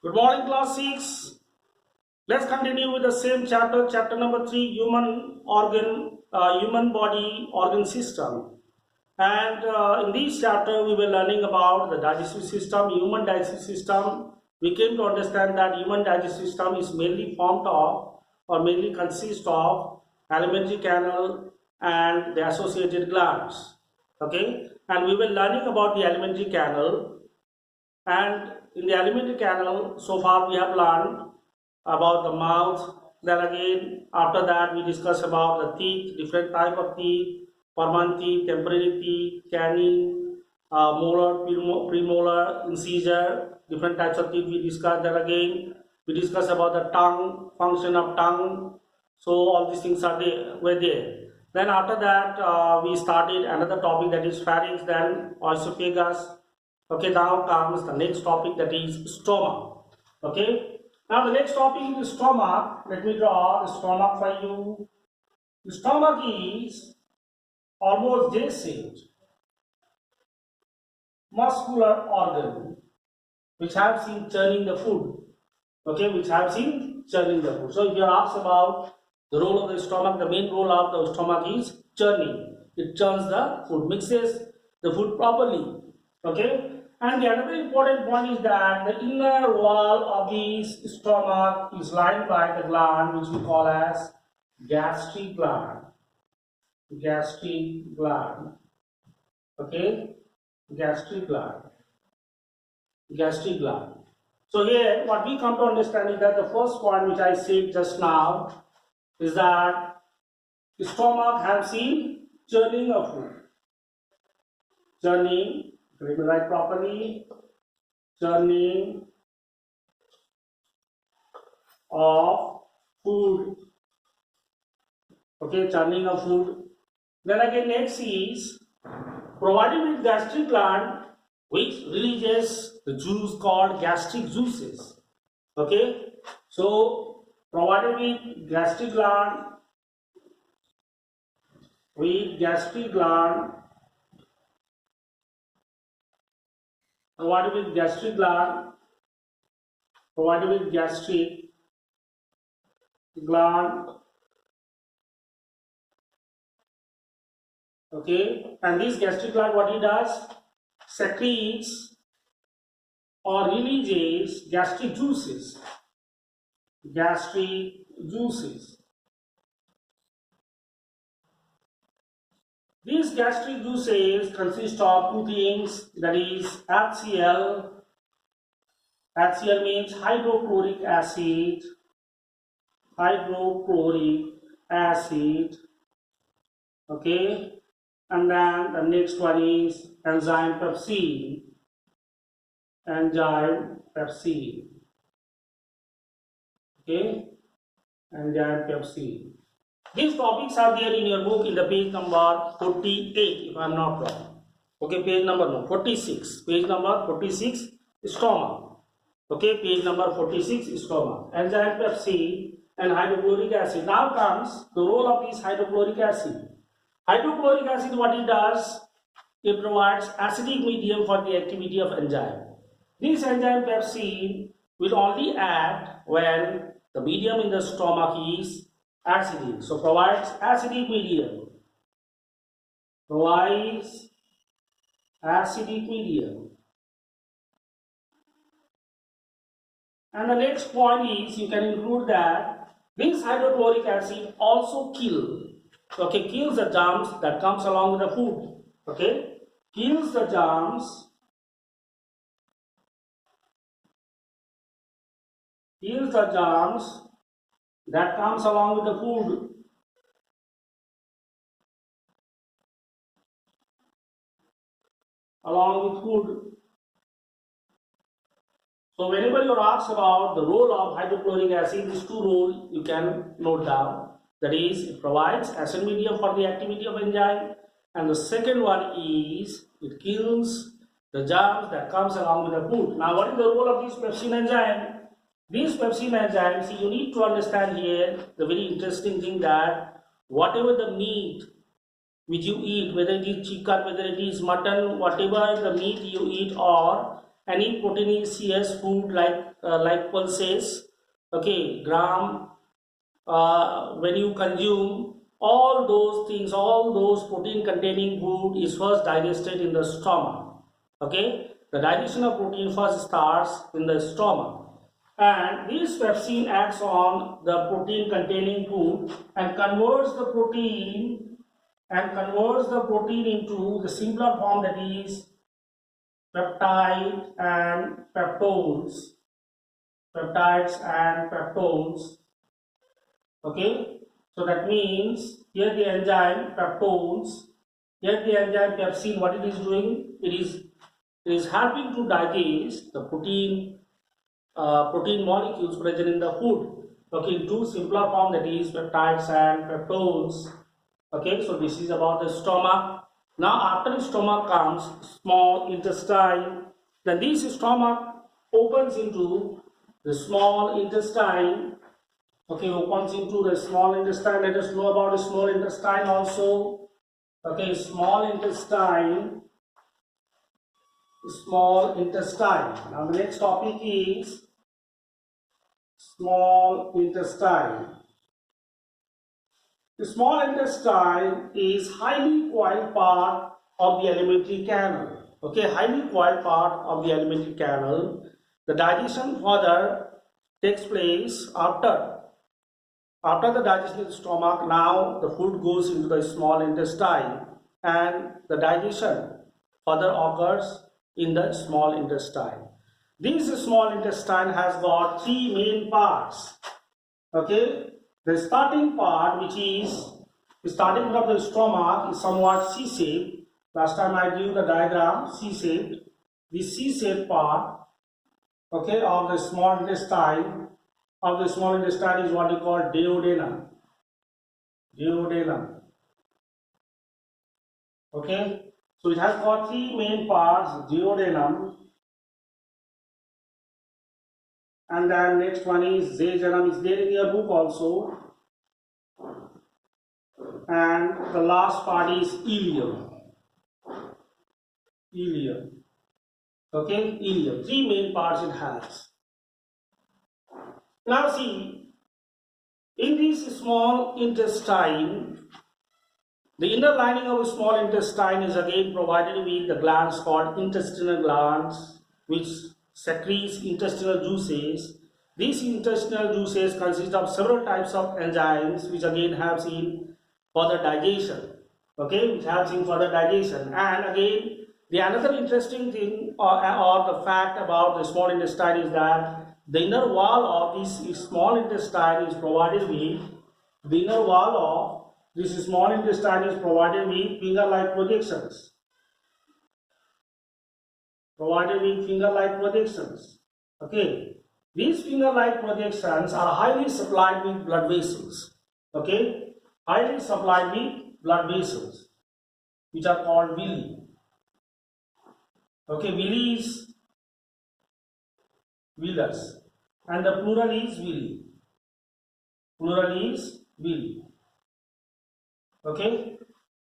Good morning, class 6. Let's continue with the same chapter, chapter number 3, human body organ system. And in this chapter, we were learning about the digestive system, human digestive system. We came to understand that human digestive system is mainly formed of or mainly consists of alimentary canal and the associated glands. Okay, and we were learning about the alimentary canal, and in the alimentary canal, so far we have learned about the mouth. Then again, after that, we discuss about the teeth, different type of teeth, permanent teeth, temporary teeth, canine, molar, premolar, incisor, different types of teeth we discuss. Then again, we discuss about the tongue, function of tongue. So all these things were there. Then after that, we started another topic, that is pharynx, then esophagus. Okay, now comes the next topic, that is stomach. Okay, now the next topic is stomach. Let me draw the stomach for you. The stomach is almost J-shaped muscular organ which helps in churning the food. Okay, which helps in churning the food. So if you are asked about the role of the stomach, the main role of the stomach is churning. It churns the food, mixes the food properly. Okay. And the another important point is that the inner wall of the stomach is lined by the gland which we call as gastric gland. Gastric gland. Okay, gastric gland. Gastric gland. So here, what we come to understand is that the first point which I said just now is that the stomach helps in churning of food. Churning. Let me write properly. Churning of food. Okay, churning of food. Then again, next is provided with gastric gland which releases the juice called gastric juices. Okay, so provided with gastric gland, provided with gastric gland, okay, and this gastric gland, what it does, secretes or releases gastric juices. These gastric juices consist of two things, that is HCl. HCl means hydrochloric acid. Okay, and then the next one is enzyme pepsin. Okay, enzyme pepsin. These topics are there in your book in the page number 48, if I am not wrong. Okay, page number 46. Page number 46 is stomach. Okay, page number 46 is stomach. Enzyme pepsin and hydrochloric acid. Now comes the role of this hydrochloric acid. Hydrochloric acid, what it does, it provides acidic medium for the activity of enzyme. This enzyme pepsin will only act when the medium in the stomach is acidic. So provides acidic medium. And the next point is, you can include that this hydrochloric acid also kills the germs that comes along with the food. Okay, kills the germs that comes along with the food. So whenever you are asked about the role of hydrochloric acid, these two roles you can note down. That is, it provides acid medium for the activity of enzyme, and the second one is it kills the germs that comes along with the food. Now, what is the role of this pepsin enzyme? These pepsin enzymes, see, you need to understand here the very interesting thing, that whatever the meat which you eat, whether it is chicken, whether it is mutton, whatever the meat you eat, or any proteinaceous food like pulses, okay, gram, when you consume all those things, all those protein containing food is first digested in the stomach. Okay, the digestion of protein first starts in the stomach, and this pepsin acts on the protein containing food and converts the protein into the simpler form, that is peptide and peptones, peptides and peptones. Okay, so that means here the enzyme peptones, here the enzyme pepsin, what it is doing, it is helping to digest the protein molecules present in the food, okay, into simpler form, that is peptides and peptones. Okay, so this is about the stomach. Now after the stomach comes small intestine, then this stomach opens into the small intestine. Okay, opens into the small intestine. Let us know about the small intestine also. Okay, small intestine. Now the next topic is small intestine. The small intestine is highly coiled part of the alimentary canal. Okay, highly coiled part of the alimentary canal. The digestion further takes place after the digestion in the stomach. Now the food goes into the small intestine, and the digestion further occurs in the small intestine. This small intestine has got three main parts. Okay, the starting part, which is starting from the stomach, is somewhat C-shaped. Last time I drew the diagram, C-shaped. The C-shaped part, okay, of the small intestine is what we call duodenum. Okay, so it has got three main parts: duodenum, and then next one is jejunum, is there in your book also, and the last part is ileum. Okay, ileum. Three main parts it has. Now see, in this small intestine, the inner lining of the small intestine is again provided with the glands called intestinal glands, which secretes intestinal juices. These intestinal juices consist of several types of enzymes, which again helps in further digestion. Okay, which helps in further digestion. And again, the another interesting thing or the fact about the small intestine is that the inner wall of this small intestine is provided with finger-like projections. Okay, these finger-like projections are highly supplied with blood vessels. Okay, highly supplied with blood vessels, which are called villi. Okay, villi is villus, and the plural is villi. Okay,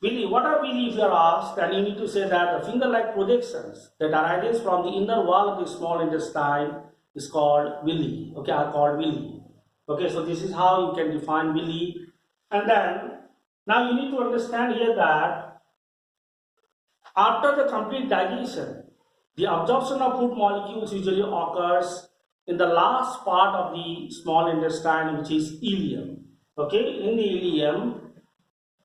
villi. What are villi? If you are asked, then you need to say that the finger-like projections that arise from the inner wall of the small intestine is called villi. Okay, are called villi. Okay, so this is how you can define villi. And then now you need to understand here that after the complete digestion, the absorption of food molecules usually occurs in the last part of the small intestine, which is ileum. Okay, in the ileum,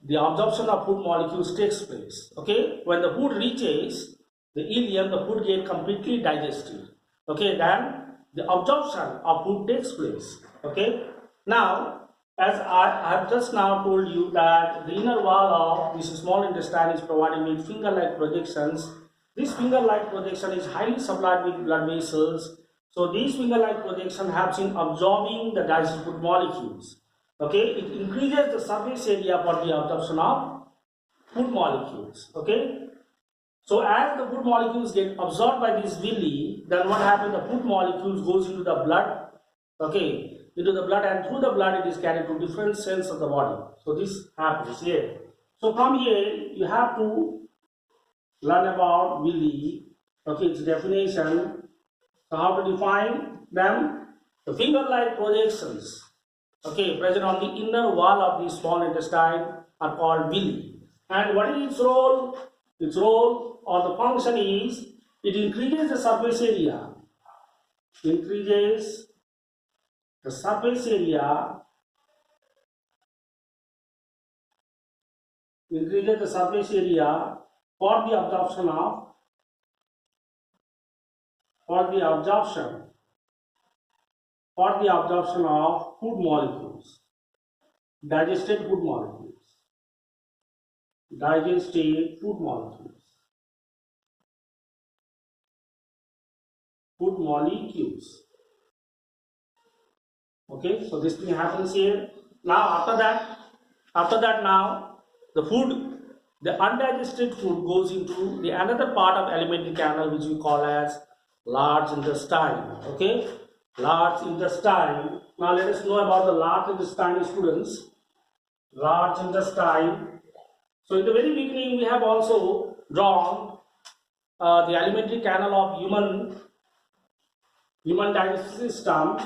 the absorption of food molecules takes place. Okay, when the food reaches the ileum, the food gets completely digested. Okay, then the absorption of food takes place. Okay, now as I have just now told you that the inner wall of this small intestine is provided with finger-like projections. This finger-like projection is highly supplied with blood vessels. So these finger-like projection helps in absorbing the digested food molecules. Okay, it increases the surface area for the absorption of food molecules. Okay, so as the food molecules get absorbed by this villi, then what happens? The food molecules goes into the blood. Okay, into the blood, and through the blood it is carried to different cells of the body. So this happens here. So from here you have to learn about villi. Okay, its definition. So how to define them? The finger-like projections, okay, present on the inner wall of the small intestine are called villi. And what is its role? Its role or the function is it increases the surface area. Increases the surface area. Increases the surface area for the absorption of food molecules, digested food molecules, food molecules. Okay, so this thing happens here. Now after that now the undigested food goes into the another part of alimentary canal which we call as large intestine. Okay, large intestine. Now let us know about the large intestine, students. Large intestine. So in the very beginning we have also drawn the alimentary canal of human digestive system.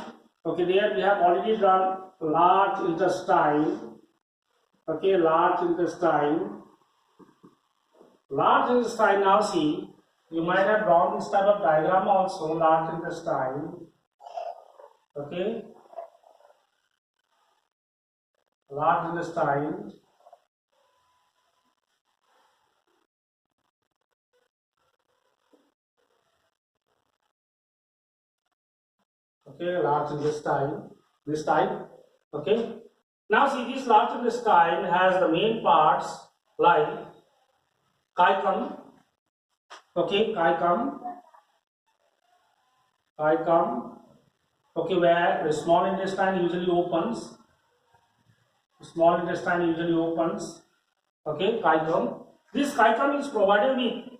Okay, there we have already drawn large intestine. Okay, large intestine. Large intestine, now see, you might have drawn this type of diagram also, large intestine. Okay, large intestine. Okay, large intestine, this type. Okay, now see, this large intestine has the main parts like caecum. Okay, caecum. Okay, where the small intestine usually opens. Okay, caecum. This caecum is provided with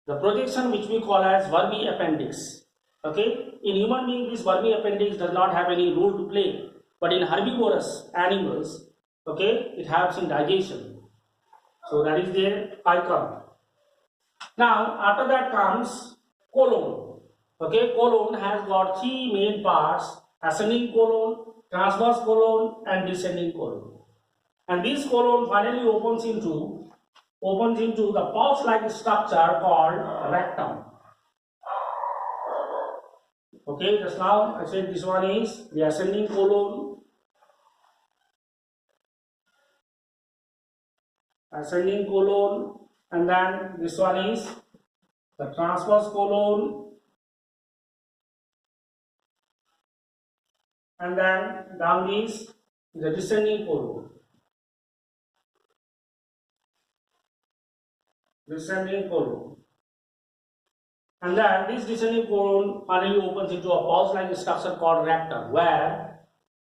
the projection which we call as Vermi appendix. Okay, in human being this Vermi appendix does not have any role to play, but in herbivorous animals, okay, it helps in digestion. So that is their caecum. Now after that comes colon. Okay, colon has got three main parts: ascending colon, transverse colon, and descending colon. And this colon finally opens into the pouch-like structure called rectum. Okay, just now I said this one is the ascending colon. And then this one is the transverse colon. And then down is the descending colon. And then this descending colon finally opens into a pouch-like structure called rectum, where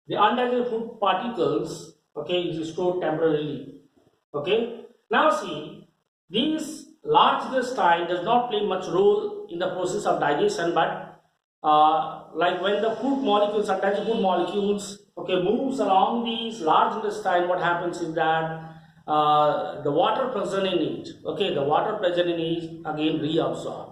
the undigested food particles, okay, is stored temporarily. Okay. Now see, this large intestine does not play much role in the process of digestion, but like when the food molecules, undigested food molecules, okay, moves along these large intestine, what happens is that the water present in it, okay, again reabsorbed.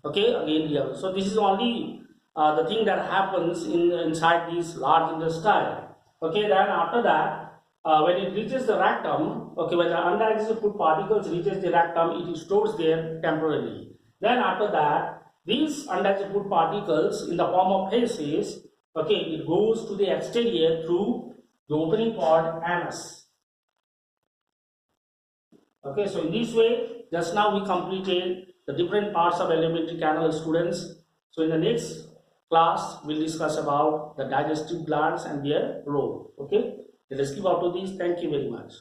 Okay, again reabsorbed. So this is only the thing that happens inside this large intestine. Okay, then after that, when it reaches the rectum, okay, when the undigested food particles reaches the rectum, it stores there temporarily. Then after that, these undigested food particles in the form of feces, okay, it goes to the exterior through the opening called anus. Okay, so in this way, just now we completed the different parts of alimentary canal, students. So in the next class, we'll discuss about the digestive glands and their role. Okay, let us keep up to this. Thank you very much.